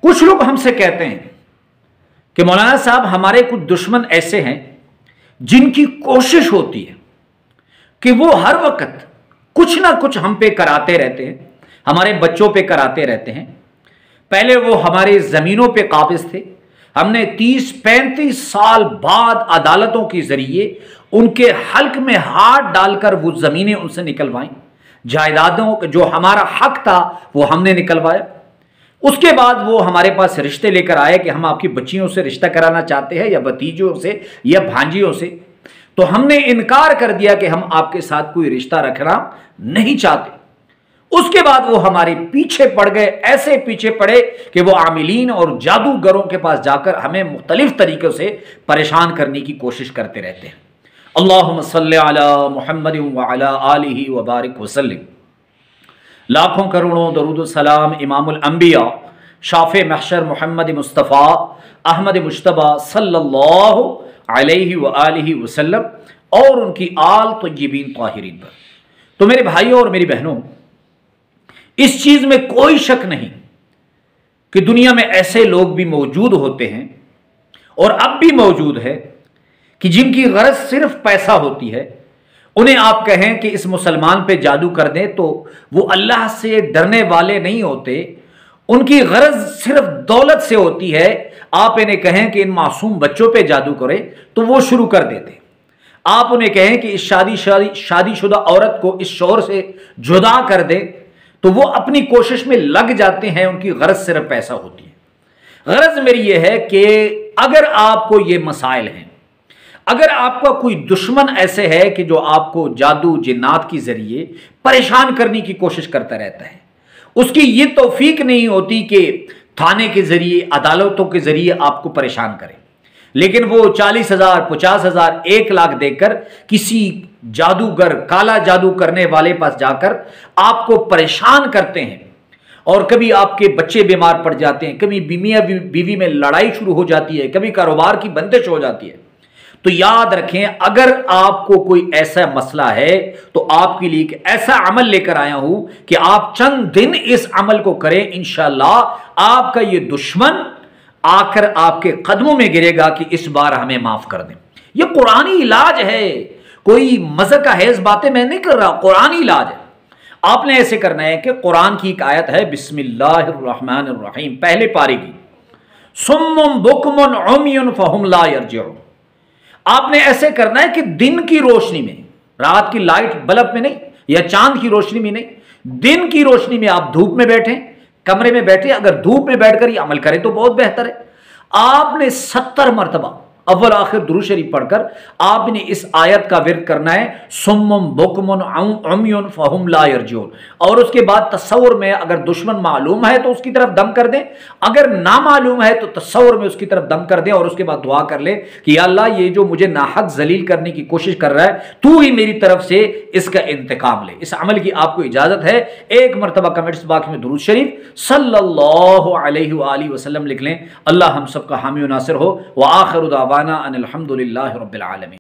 کچھ لوگ ہم سے کہتے ہیں کہ مولانا صاحب ہمارے کچھ دشمن ایسے ہیں جن کی کوشش ہوتی ہے کہ وہ ہر وقت کچھ نہ کچھ ہم پہ کراتے رہتے ہیں، ہمارے بچوں پہ کراتے رہتے ہیں۔ پہلے وہ ہمارے زمینوں پہ قابض تھے، ہم نے 30-35 سال بعد عدالتوں کے ذریعے ان کے حلق میں ہاتھ ڈال کر وہ زمینیں ان سے نکلوائیں، جائیدادوں جو ہمارا حق تھا وہ ہم نے نکلوایا۔ اس کے بعد وہ ہمارے پاس رشتے لے کر آئے کہ ہم آپ کی بچیوں سے رشتہ کرانا چاہتے ہیں، یا بھتیجوں سے یا بھانجیوں سے، تو ہم نے انکار کر دیا کہ ہم آپ کے ساتھ کوئی رشتہ رکھنا نہیں چاہتے۔ اس کے بعد وہ ہمارے پیچھے پڑ گئے، ایسے پیچھے پڑے کہ وہ عاملین اور جادوگروں کے پاس جا کر ہمیں مختلف طریقوں سے پریشان کرنے کی کوشش کرتے رہتے ہیں۔ اللہم صلی علی محمد وعلی آلہ وبارک وسلم۔ لاکھوں کروڑوں درود و سلام امام الانبیاء شافع محشر محمد مصطفیٰ احمد مجتبیٰ صلی اللہ علیہ وآلہ وسلم اور ان کی آل طیبین طاہرین پر۔ تو میرے بھائیوں اور میری بہنوں، اس چیز میں کوئی شک نہیں کہ دنیا میں ایسے لوگ بھی موجود ہوتے ہیں اور اب بھی موجود ہے کہ جن کی غرض صرف پیسہ ہوتی ہے۔ انہیں آپ کہیں کہ اس مسلمان پہ جادو کر دیں تو وہ اللہ سے ڈرنے والے نہیں ہوتے، ان کی غرض صرف دولت سے ہوتی ہے۔ آپ انہیں کہیں کہ ان معصوم بچوں پہ جادو کرے تو وہ شروع کر دیتے۔ آپ انہیں کہیں کہ اس شادی شدہ عورت کو اس شوہر سے جدا کر دیں تو وہ اپنی کوشش میں لگ جاتے ہیں، ان کی غرض صرف پیسہ ہوتی ہے۔ غرض میری یہ ہے کہ اگر آپ کو یہ مسائل ہیں، اگر آپ کا کوئی دشمن ایسے ہے کہ جو آپ کو جادو جنات کے ذریعے پریشان کرنے کی کوشش کرتا رہتا ہے، اس کی یہ توفیق نہیں ہوتی کہ تھانے کے ذریعے عدالتوں کے ذریعے آپ کو پریشان کرے، لیکن وہ 40,000 50,000 1 لاکھ دے کر کسی جادوگر کالا جادو کرنے والے پاس جا کر آپ کو پریشان کرتے ہیں، اور کبھی آپ کے بچے بیمار پڑ جاتے ہیں، کبھی میاں بیوی میں لڑائی شروع ہو جاتی ہے، کبھی کاروبار کی بندش ہو جاتی ہے۔ تو یاد رکھیں، اگر آپ کو کوئی ایسا مسئلہ ہے تو آپ کے لیے ایک ایسا عمل لے کر آیا ہوں کہ آپ چند دن اس عمل کو کریں، انشاءاللہ آپ کا یہ دشمن آ کر آپ کے قدموں میں گرے گا کہ اس بار ہمیں معاف کر دیں۔ یہ قرآنی علاج ہے، کوئی مزہ کا حیض باتیں میں نہیں کر رہا، قرآنی علاج ہے۔ آپ نے ایسے کرنا ہے کہ قرآن کی ایک آیت ہے، بسم اللہ الرحمن الرحیم، پہلے پارے کی، صم بکم عمی فہم لا یرجعون۔ آپ نے ایسے کرنا ہے کہ دن کی روشنی میں، رات کی لائٹ بلب میں نہیں یا چاند کی روشنی میں نہیں، دن کی روشنی میں آپ دھوپ میں بیٹھیں، کمرے میں بیٹھے، اگر دھوپ میں بیٹھ کر یہ عمل کریں تو بہت بہتر ہے۔ آپ نے 70 مرتبہ اول آخر درود شریف پڑھ کر آپ نے اس آیت کا ورد کرنا ہے، صم بکم عمی فہم لا یرجعون، اور اس کے بعد تصور میں اگر دشمن معلوم ہے تو اس کی طرف دم کر دیں، اگر نامعلوم ہے تو تصور میں اس کی طرف دم کر دیں، اور اس کے بعد دعا کر لیں کہ یا اللہ یہ جو مجھے ناحق ذلیل کرنے کی کوشش کر رہا ہے تو ہی میری طرف سے اس کا انتقام لے۔ اس عمل کی آپ کو اجازت ہے، ایک مرتبہ کمنٹس باکس میں درود شریف صلی اللہ علیہ وآلہ وسلم لکھ لیں۔ اللہ ہم سب کا حامی و ناصر ہو، وآخر دعوانا ان الحمد للہ رب العالمین۔